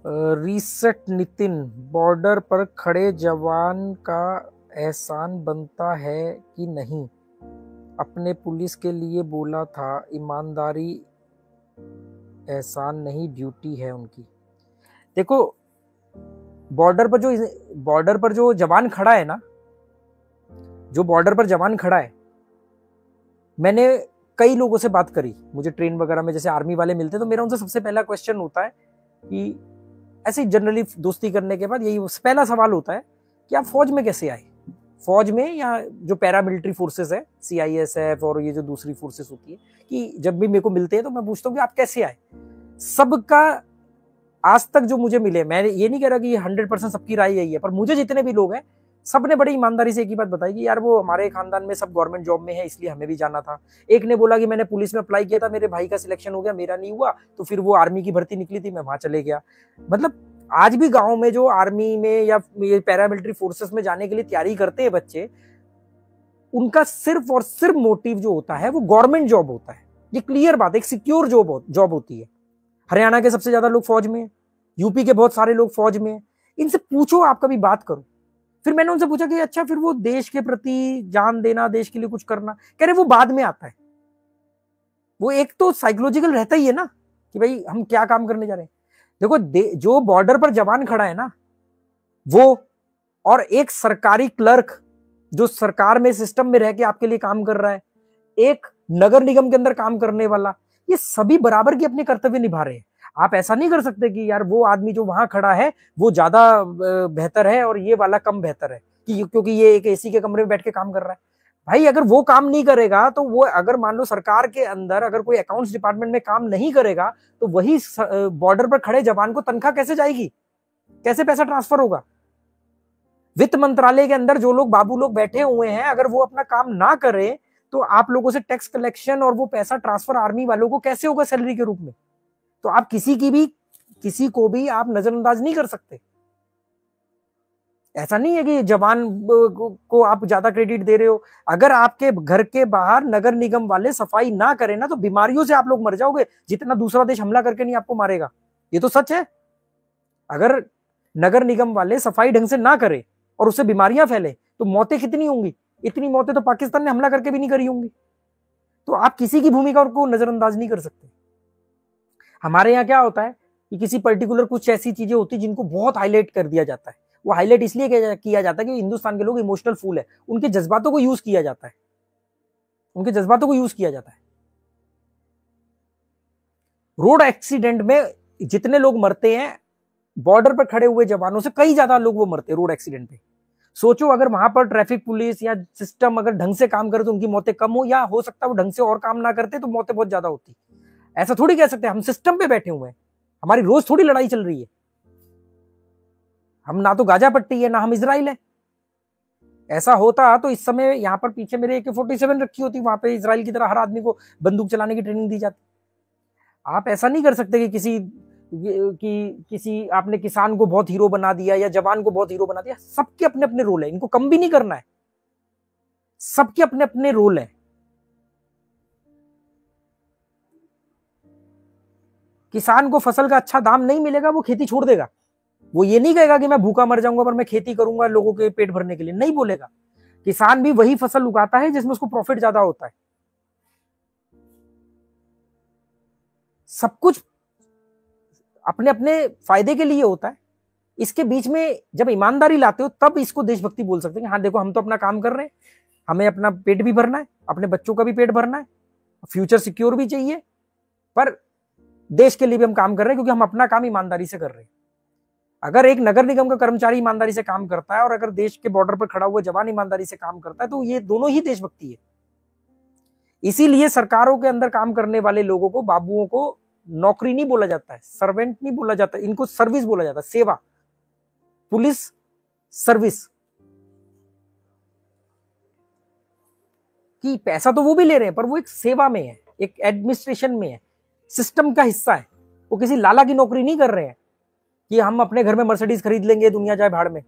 Reset Nitin, border पर खड़े जवान का एहसान बनता है कि नहीं? अपने पुलिस के लिए बोला था, ईमानदारी एहसान नहीं ड्यूटी है उनकी। देखो, बॉर्डर पर जो जवान खड़ा है ना, जो बॉर्डर पर जवान खड़ा है, मैंने कई लोगों से बात करी, मुझे ट्रेन वगैरह में जैसे आर्मी वाले मिलते, तो मेरा उनसे सबसे पहला क्वेश्चन होता है कि ऐसे जनरली दोस्ती करने के बाद यही पहला सवाल होता है कि आप फौज में कैसे आए? फौज में या जो पैरामिलिट्री फोर्सेस है, CISF और ये जो दूसरी फोर्सेस होती है, कि जब भी मेरे को मिलते हैं तो मैं पूछता हूँ कि आप कैसे आए? सबका आज तक जो मुझे मिले, मैं ये नहीं कह रहा कि 100% सबकी राय यही है, पर मुझे जितने भी लोग हैं सबने बड़ी ईमानदारी से एक ही बात बताई कि यार वो हमारे खानदान में सब गवर्नमेंट जॉब में है, इसलिए हमें भी जाना था। एक ने बोला कि मैंने पुलिस में अप्लाई किया था, मेरे भाई का सिलेक्शन हो गया, मेरा नहीं हुआ, तो फिर वो आर्मी की भर्ती निकली थी, मैं वहां चले गया। मतलब आज भी गांव में जो आर्मी में या पैरामिलिट्री फोर्सेस में जाने के लिए तैयारी करते हैं बच्चे, उनका सिर्फ और सिर्फ मोटिव जो होता है वो गवर्नमेंट जॉब होता है। ये क्लियर बात है, एक सिक्योर जॉब होती है। हरियाणा के सबसे ज्यादा लोग फौज में है, यूपी के बहुत सारे लोग फौज में है। इनसे पूछो, आप कभी बात करो। फिर मैंने उनसे पूछा कि अच्छा, फिर वो देश के प्रति जान देना, देश के लिए कुछ करना, कह रहे वो बाद में आता है। वो एक तो साइकोलॉजिकल रहता ही है ना कि भाई हम क्या काम करने जा रहे हैं। देखो, जो बॉर्डर पर जवान खड़ा है ना, वो और एक सरकारी क्लर्क जो सरकार में सिस्टम में रह के आपके लिए काम कर रहा है, एक नगर निगम के अंदर काम करने वाला, ये सभी बराबर की अपने कर्तव्य निभा रहे हैं। आप ऐसा नहीं कर सकते कि यार वो आदमी जो वहां खड़ा है वो ज्यादा बेहतर है और ये वाला कम बेहतर है कि क्योंकि ये एक AC के कमरे में बैठ के काम कर रहा है। भाई अगर वो काम नहीं करेगा तो वो, अगर मान लो सरकार के अंदर अगर कोई अकाउंट्स डिपार्टमेंट में काम नहीं करेगा तो वही बॉर्डर पर खड़े जवान को तनख्वाह कैसे जाएगी? कैसे पैसा ट्रांसफर होगा? वित्त मंत्रालय के अंदर जो लोग बाबू लोग बैठे हुए हैं, अगर वो अपना काम ना करे तो आप लोगों से टैक्स कलेक्शन और वो पैसा ट्रांसफर आर्मी वालों को कैसे होगा सैलरी के रूप में? तो आप किसी को भी आप नजरअंदाज नहीं कर सकते। ऐसा नहीं है कि जवान को आप ज्यादा क्रेडिट दे रहे हो। अगर आपके घर के बाहर नगर निगम वाले सफाई ना करें ना, तो बीमारियों से आप लोग मर जाओगे, जितना दूसरा देश हमला करके नहीं आपको मारेगा। ये तो सच है। अगर नगर निगम वाले सफाई ढंग से ना करें और उससे बीमारियां फैले तो मौतें कितनी होंगी? इतनी मौतें तो पाकिस्तान ने हमला करके भी नहीं करी होंगी। तो आप किसी की भूमिका को नजरअंदाज नहीं कर सकते। हमारे यहाँ क्या होता है कि किसी पर्टिकुलर कुछ ऐसी चीजें होती है जिनको बहुत हाईलाइट कर दिया जाता है। वो हाईलाइट इसलिए किया जाता है कि हिंदुस्तान के लोग इमोशनल फूल है, उनके जज्बातों को यूज किया जाता है, उनके जज्बातों को यूज किया जाता है। रोड एक्सीडेंट में जितने लोग मरते हैं, बॉर्डर पर खड़े हुए जवानों से कई ज्यादा लोग वो मरते हैं रोड एक्सीडेंट पे। सोचो, अगर वहां पर ट्रैफिक पुलिस या सिस्टम अगर ढंग से काम करे तो उनकी मौतें कम हो, या हो सकता है वो ढंग से और काम ना करते तो मौतें बहुत ज्यादा होती। ऐसा थोड़ी कह सकते, हम सिस्टम पे बैठे हुए हैं, हमारी रोज थोड़ी लड़ाई चल रही है। हम ना तो गाजा पट्टी है, ना हम इजराइल है। ऐसा होता तो इस समय यहाँ पर पीछे मेरे AK-47 रखी होती, वहां पे इजराइल की तरह हर आदमी को बंदूक चलाने की ट्रेनिंग दी जाती। आप ऐसा नहीं कर सकते कि किसी आपने किसान को बहुत हीरो बना दिया या जवान को बहुत हीरो बना दिया। सबके अपने अपने रोल है, इनको कम भी नहीं करना है। सबके अपने अपने रोल है। किसान को फसल का अच्छा दाम नहीं मिलेगा, वो खेती छोड़ देगा। वो ये नहीं कहेगा कि मैं भूखा मर जाऊंगा पर मैं खेती करूंगा लोगों के पेट भरने के लिए, नहीं बोलेगा। किसान भी वही फसल उगाता है जिसमें उसको प्रॉफिट ज्यादा होता है। सब कुछ अपने अपने फायदे के लिए होता है। इसके बीच में जब ईमानदारी लाते हो तब इसको देशभक्ति बोल सकते हैं। हाँ देखो, हम तो अपना काम कर रहे हैं, हमें अपना पेट भी भरना है, अपने बच्चों का भी पेट भरना है, फ्यूचर सिक्योर भी चाहिए, पर देश के लिए भी हम काम कर रहे हैं क्योंकि हम अपना काम ईमानदारी से कर रहे हैं। अगर एक नगर निगम का कर्मचारी ईमानदारी से काम करता है और अगर देश के बॉर्डर पर खड़ा हुआ जवान ईमानदारी से काम करता है तो ये दोनों ही देशभक्ति है। इसीलिए सरकारों के अंदर काम करने वाले लोगों को, बाबुओं को, नौकरी नहीं बोला जाता है, सर्वेंट नहीं बोला जाता, इनको सर्विस बोला जाता है, सेवा, पुलिस सर्विस। कि पैसा तो वो भी ले रहे हैं पर वो एक सेवा में है, एक एडमिनिस्ट्रेशन में है, सिस्टम का हिस्सा है। वो किसी लाला की नौकरी नहीं कर रहे हैं कि हम अपने घर में मर्सिडीज खरीद लेंगे दुनिया जाए भाड़ में।